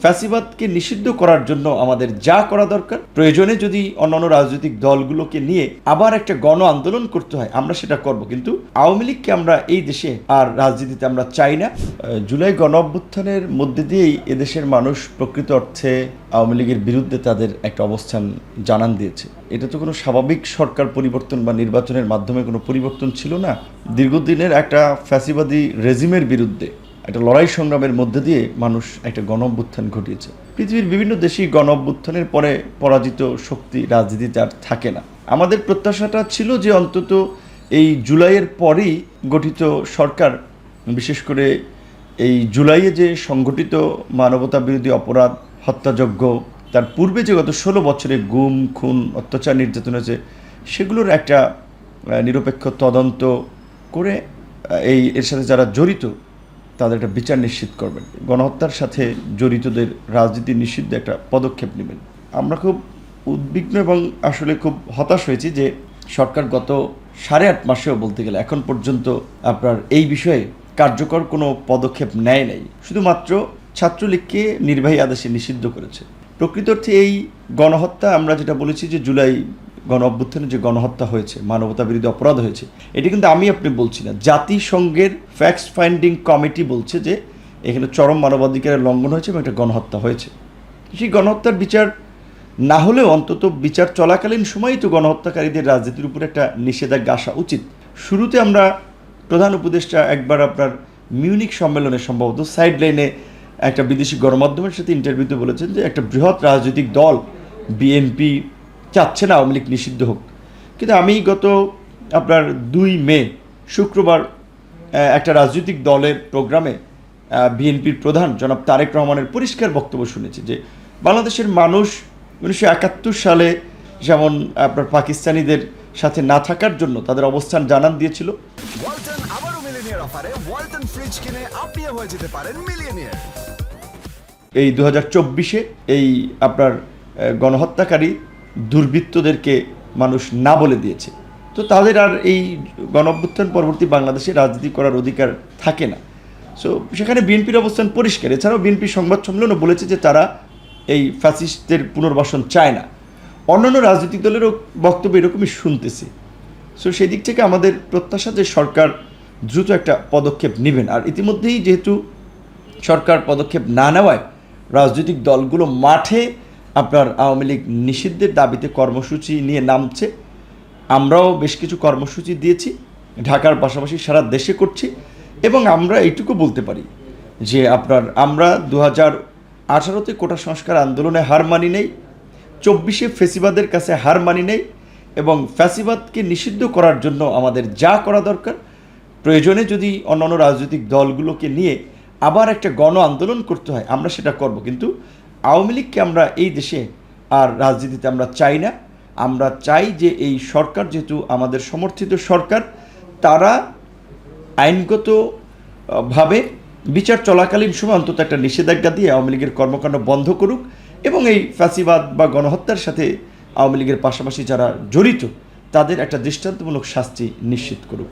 ফ্যাসিবাদকে নিষিদ্ধ করার জন্য আমাদের যা করা দরকার, প্রয়োজনে যদি অন্যান্য রাজনৈতিক দলগুলোকে নিয়ে আবার একটা গণ আন্দোলন করতে হয় আমরা সেটা করব, কিন্তু আওয়ামী লীগকে আমরা এই দেশে আর রাজনীতিতে আমরা চাই না। জুলাই গণ অভ্যুত্থানের মধ্যে দিয়েই এদেশের মানুষ প্রকৃত অর্থে আওয়ামী লীগের বিরুদ্ধে তাদের একটা অবস্থান জানান দিয়েছে। এটা তো কোনো স্বাভাবিক সরকার পরিবর্তন বা নির্বাচনের মাধ্যমে কোনো পরিবর্তন ছিল না। দীর্ঘদিনের একটা ফ্যাসিবাদী রেজিমের বিরুদ্ধে একটা লড়াই সংগ্রামের মধ্যে দিয়ে মানুষ একটা গণ অভ্যুত্থান ঘটিয়েছে। পৃথিবীর বিভিন্ন দেশেই গণ অভ্যুত্থানের পরে পরাজিত শক্তি রাজনীতিতে আর থাকে না। আমাদের প্রত্যাশাটা ছিল যে অন্তত এই জুলাইয়ের পরেই গঠিত সরকার, বিশেষ করে এই জুলাইয়ে যে সংগঠিত মানবতা বিরোধী অপরাধ, হত্যাযজ্ঞ, তার পূর্বে যে গত 16 বছরে গুম, খুন, অত্যাচার, নির্যাতন হয়েছে, সেগুলোর একটা নিরপেক্ষ তদন্ত করে এর সাথে যারা জড়িত তাদের একটা বিচার নিশ্চিত করবেন, গণহত্যার সাথে জড়িতদের রাজনীতি নিষিদ্ধে একটা পদক্ষেপ নেবেন। আমরা খুব উদ্বিগ্ন এবং আসলে খুব হতাশ হয়েছি যে সরকার গত 8.5 মাসেও বলতে গেলে এখন পর্যন্ত আপনার এই বিষয়ে কার্যকর কোনো পদক্ষেপ নেয় নাই। শুধুমাত্র ছাত্রলীগকে নির্বাহী আদেশে নিষিদ্ধ করেছে। প্রকৃত অর্থে এই গণহত্যা, আমরা যেটা বলেছি যে জুলাই গণ অভ্যুত্থানে যে গণহত্যা হয়েছে, মানবতা বিরোধী অপরাধ হয়েছে, এটি কিন্তু আপনি বলছি না, জাতিসংঘের ফ্যাক্ট ফাইন্ডিং কমিটি বলছে যে এখানে চরম মানবাধিকারের লঙ্ঘন হয়েছে এবং একটা গণহত্যা হয়েছে। সেই গণহত্যার বিচার না হলেও অন্তত বিচার চলাকালীন সময়ই তো গণহত্যাকারীদের রাজনীতির উপর একটা নিষেধাজ্ঞা আসা উচিত। শুরুতে আমরা প্রধান উপদেষ্টা একবার আপনার মিউনিক সম্মেলনে সম্ভবত সাইডলাইনে একটা বিদেশি গণমাধ্যমের সাথে ইন্টারভিউতে বলেছেন যে একটা বৃহৎ রাজনৈতিক দল বিএনপি চাচ্ছে না আওয়ামী লীগ নিষিদ্ধ হোক। কিন্তু আমি গত আপনার 2 মে শুক্রবার একটা রাজনৈতিক দলের প্রোগ্রামে বিএনপির প্রধান জনাব তারেক রহমানের পরিষ্কার বক্তব্য শুনেছি যে বাংলাদেশের মানুষ 1971 সালে যেমন আপনার পাকিস্তানিদের সাথে না থাকার জন্য তাদের অবস্থান জানান দিয়েছিল। ওয়ালটন আবারো মিলিয়নিয়ার অফারে ওয়ালটন ফ্রিজ কিনে আপনিও হয়ে যেতে পারেন মিলিয়নিয়ার। এই 2024-এ এই আপনার গণহত্যাকারী দুর্বৃত্তদেরকে মানুষ না বলে দিয়েছে, তো তাদের আর এই গণঅভ্যুত্থান পরবর্তী বাংলাদেশে রাজনীতি করার অধিকার থাকে না। সো সেখানে বিএনপির অবস্থান পরিষ্কার। এছাড়াও বিএনপি সংবাদ সম্মেলনও বলেছে যে তারা এই ফ্যাসিস্টদের পুনর্বাসন চায় না। অন্যান্য রাজনৈতিক দলেরও বক্তব্য এরকমই শুনতেছি। সো সেই দিক থেকে আমাদের প্রত্যাশা যে সরকার দ্রুত একটা পদক্ষেপ নেবেন। আর ইতিমধ্যেই যেহেতু সরকার পদক্ষেপ না নেওয়ায় রাজনৈতিক দলগুলো মাঠে আপনার আওয়ামী লীগ নিষিদ্ধের দাবিতে কর্মসূচি নিয়ে নামছে। আমরাও বেশ কিছু কর্মসূচি দিয়েছি, ঢাকার পাশাপাশি সারা দেশে করছি। এবং আমরা এইটুকু বলতে পারি যে আমরা 2018-তে কোটা সংস্কার আন্দোলনে হার মানি নেই, 24-এ ফ্যাসিবাদের কাছে হার মানি নেই, এবং ফ্যাসিবাদকে নিষিদ্ধ করার জন্য আমাদের যা করা দরকার, প্রয়োজনে যদি অন্যান্য রাজনৈতিক দলগুলোকে নিয়ে আবার একটা গণ আন্দোলন করতে হয় আমরা সেটা করব, কিন্তু আওয়ামী লীগকে আমরা এই দেশে আর রাজনীতিতে আমরা চাই না। আমরা চাই যে এই সরকার, যেহেতু আমাদের সমর্থিত সরকার, তারা আইনগতভাবে বিচার চলাকালীন সময় অন্তত একটা নিষেধাজ্ঞা দিয়ে আওয়ামী লীগের কর্মকাণ্ড বন্ধ করুক এবং এই ফ্যাসিবাদ বা গণহত্যার সাথে আওয়ামী লীগের পাশাপাশি যারা জড়িত তাদের একটা দৃষ্টান্তমূলক শাস্তি নিশ্চিত করুক।